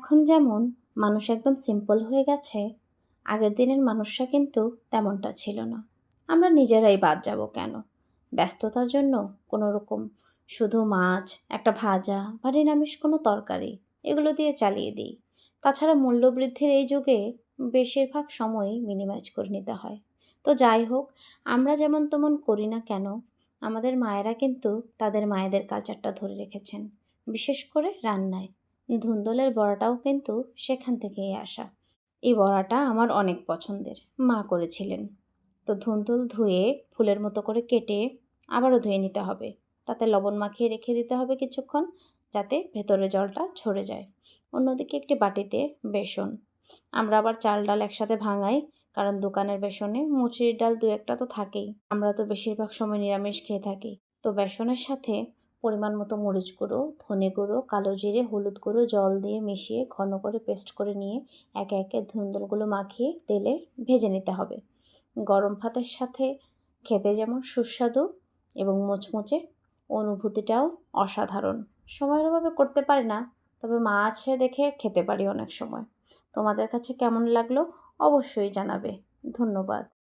এখন যেমন মানুষ একদম সিম্পল হয়ে গেছে, আগের দিনের মানুষরা কিন্তু তেমনটা ছিল না। আমরা নিজেরাই বাদ যাব কেন? ব্যস্ততার জন্য কোনো রকম শুধু মাছ, একটা ভাজা বা নিরামিষ কোনো তরকারি এগুলো দিয়ে চালিয়ে দিই। তাছাড়া মূল্যবৃদ্ধির এই যুগে বেশিরভাগ সময়ই মিনিমাইজ করে নিতে হয়। তো যাই হোক, আমরা যেমন তেমন করি না কেন, আমাদের মায়েরা কিন্তু তাদের মায়েদের কালচারটা ধরে রেখেছেন, বিশেষ করে রান্নায়। ধুন্দুলের বড়াটাও কিন্তু সেখান থেকেই আসা। এই বড়াটা আমার অনেক পছন্দের, মা করেছিলেন। তো ধুন্দুল ধুয়ে ফুলের মতো করে কেটে আবারও ধুয়ে নিতে হবে, তাতে লবণ মাখিয়ে রেখে দিতে হবে কিছুক্ষণ, যাতে ভেতরে জলটা ঝরে যায়। অন্যদিকে একটি বাটিতে বেসন, আমরা আবার চাল ডাল একসাথে ভাঙাই, কারণ দোকানের বেসনে মুসুরির ডাল দু একটা তো থাকেই। আমরা তো বেশিরভাগ সময় নিরামিষ খেয়ে থাকি। তো বেসনের সাথে পরিমাণ মতো মরিচ গুঁড়ো, ধনে গুঁড়ো, কালো জিরে, হলুদ গুঁড়ো জল দিয়ে মিশিয়ে ঘন করে পেস্ট করে নিয়ে একে একে ধুন্দুলগুলো মাখিয়ে তেলে ভেজে নিতে হবে। গরম ভাতের সাথে খেতে যেমন সুস্বাদু এবং মুচমুচে, অনুভূতিটাও অসাধারণ। সময়ের অভাবে করতে পারি না, তবে মা আছে দেখে খেতে পারি অনেক সময়। তোমাদের কাছে কেমন লাগলো অবশ্যই জানাবে। ধন্যবাদ।